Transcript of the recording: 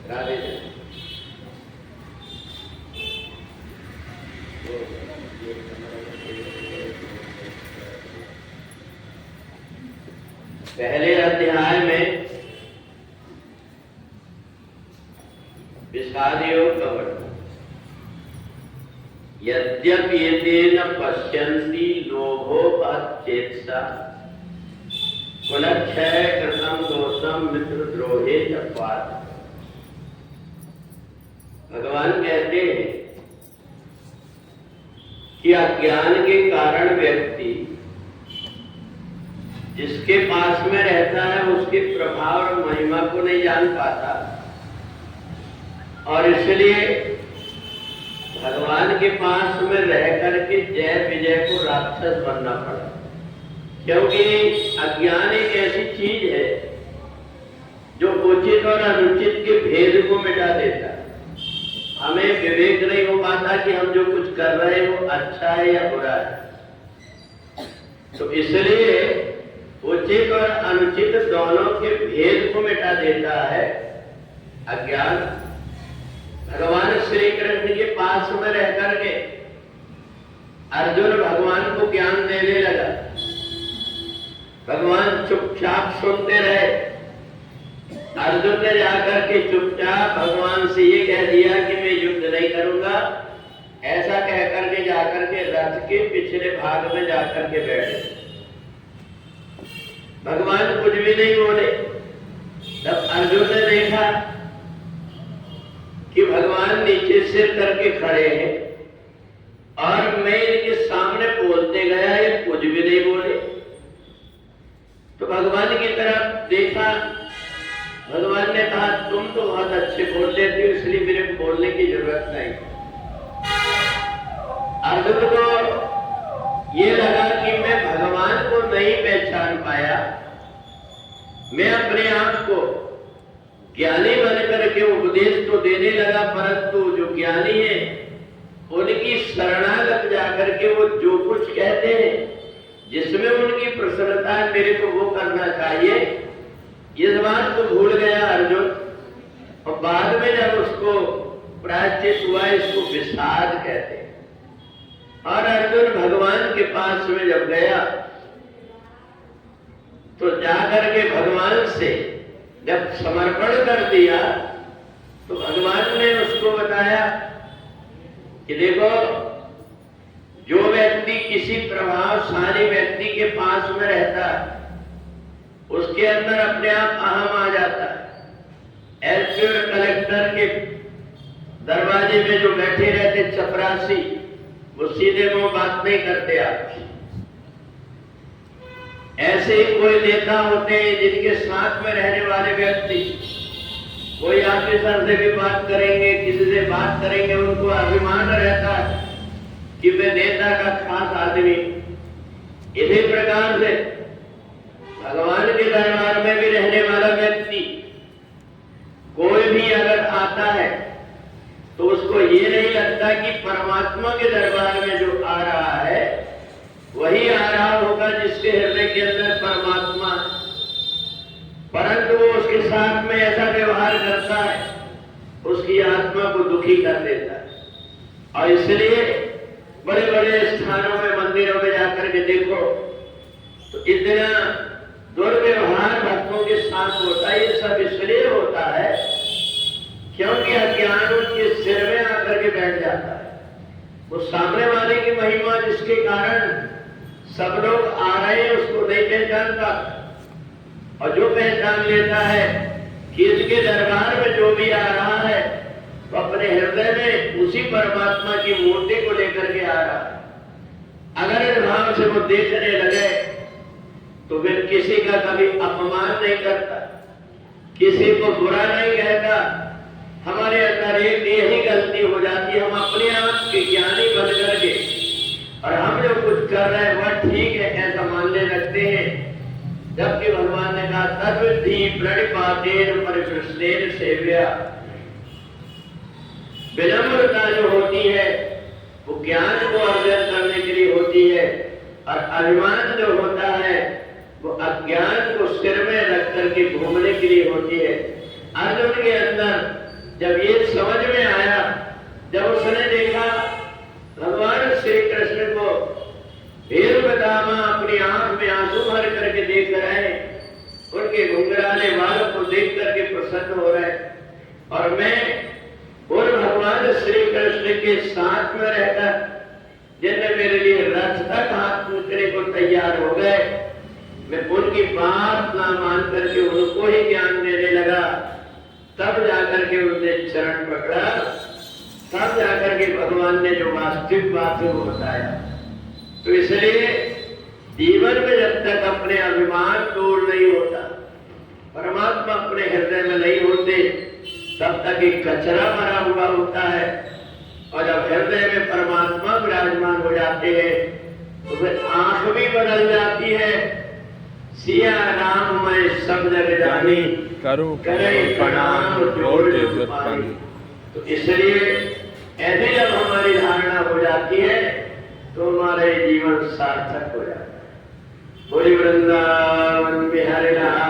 राधे पहले अध्याय में विषाद योग का वर्णन। यद्यपि एतेन पश्यन्ति लोभोपहतचेतसा कुलक्षय कृतं दोषम मित्रद्रोहे च पार्थ। भगवान कहते हैं कि अज्ञान के कारण व्यक्ति जिसके पास में रहता है उसके प्रभाव और महिमा को नहीं जान पाता, और इसलिए भगवान के पास में रह करके जय विजय को राक्षस बनना पड़ा। क्योंकि अज्ञान एक ऐसी चीज है जो उचित और अनुचित के भेद को मिटा देता है। हमें विवेक नहीं हो पाता कि हम जो कुछ कर रहे हैं वो अच्छा है या बुरा है। तो इसलिए उचित और अनुचित दोनों के भेद को मिटा देता है अज्ञान। भगवान श्री कृष्ण के पास में रह करके अर्जुन भगवान को ज्ञान देने लगा। भगवान चुपचाप सुनते रहे। अर्जुन ने जाकर के चुपचाप भगवान से ये कह दिया कि मैं युद्ध नहीं करूंगा। ऐसा कह करके जाकर के रथ के पिछले भाग में जाकर के बैठे। भगवान कुछ भी नहीं बोले। तब अर्जुन ने देखा कि भगवान नीचे सिर करके खड़े हैं और मैं इनके सामने बोलते गया, ये कुछ भी नहीं बोले। तो भगवान की तरफ देखा। भगवान ने कहा तुम तो बहुत अच्छे बोल लेते हो, इसलिए मेरे को बोलने की जरूरत नहीं। अर्जुन को ये लगा कि मैं भगवान को नहीं पहचान पाया। मैं अपने आप को ज्ञानी बनकर के उपदेश तो देने लगा, परंतु जो ज्ञानी है उनकी शरणागत जाकर के वो जो कुछ कहते हैं जिसमें उनकी प्रसन्नता है मेरे को वो करना चाहिए, इस बात को भूल गया अर्जुन। और बाद में जब उसको प्रायश्चित हुआ, इसको विषाद कहते हैं। और अर्जुन भगवान के पास में जब गया तो जाकर के भगवान से जब समर्पण कर दिया तो भगवान ने उसको बताया कि देखो, जो व्यक्ति किसी प्रभावशाली व्यक्ति के पास में रहता है उसके अंदर अपने आप अहम आ जाता है। एसपी और कलेक्टर के दरवाजे में जो बैठे रहते चपरासी, वो सीधे मुंह बात नहीं करते आपसे। ऐसे ही कोई नेता होते हैं जिनके साथ में रहने वाले व्यक्ति कोई ऑफिसर से भी बात करेंगे, किसी से बात करेंगे, उनको अभिमान रहता है कि मैं नेता का खास आदमी। इसी प्रकार से भगवान के दरबार में भी रहने वाला व्यक्ति कोई भी अगर आता है तो उसको ये नहीं लगता कि परमात्मा के दरबार में जो आ रहा है वही आ रहा होगा जिसके हृदय के अंदर परमात्मा है, परंतु वो उसके साथ में ऐसा व्यवहार करता है, उसकी आत्मा को दुखी कर देता है। और इसलिए बड़े बड़े स्थानों में, मंदिरों में जाकर के देखो तो इतना दुर्व्यवहार भक्तों के साथ होता है। ये सब इसलिए होता है क्योंकि अज्ञान उनके सिर में आकर के बैठ जाता है। वो सामने वाले की महिमा जिसके कारण सब लोग आ रहे हैं उसको नहीं पहचानता, और जो पहचान लेता है कि इसके दरबार में जो भी आ रहा है वो अपने हृदय में उसी परमात्मा की मूर्ति को लेकर के आ रहा है। अगर इस भाव से वो देखने लगे तो फिर किसी का कभी अपमान नहीं करता, किसी को बुरा नहीं कहता। हमारे अंदर एक यही गलती हो जाती है, हम अपने आप के ज्ञानी बन करके और हम जो कुछ कर रहे हैं वह ठीक है ऐसा मानने लगते हैं, जबकि भगवान ने कहा तद्विधि प्रणिपातेन परिकृष्टेन सेव्या। विनम्रता जो होती है वो ज्ञान को अर्जन करने के लिए होती है, और अभिमान जो होता है वो अज्ञान को सिर में रख करके घूमने के लिए होती है। अर्जुन के अंदर जब ये समझ में आया, जब उसने देखा भगवान श्री कृष्ण को भील पितामह अपनी आंख में आंसू भर करके देख रहे, उनके घुंघराले बालों को देख करके प्रसन्न हो रहे, और मैं और भगवान श्री कृष्ण के साथ में रहकर जिनने मेरे लिए रथ तक हाथ पूछने को तैयार हो गए, मैं उनकी बात ना मान करके उनको ही ज्ञान देने लगा। तब जाकर के उनने चरण पकड़ा, तब जाकर के भगवान ने जो वास्तविक बात है वो बताया। तो इसलिए जीवन में जब तक अपने अभिमान दूर नहीं होता, परमात्मा अपने हृदय में नहीं होते, तब तक एक कचरा भरा हुआ होता है। और जब हृदय में परमात्मा विराजमान हो जाते हैं तो फिर आंख भी बदल जाती है। सिया राम मैं सब जग जानी, करूं करे प्रणाम जोड़ जोड़ पानी। तो इसलिए ऐसे जब हमारी धारणा हो जाती है तो हमारा जीवन सार्थक हो जाता है। बोली वृंदावन बिहारी लाल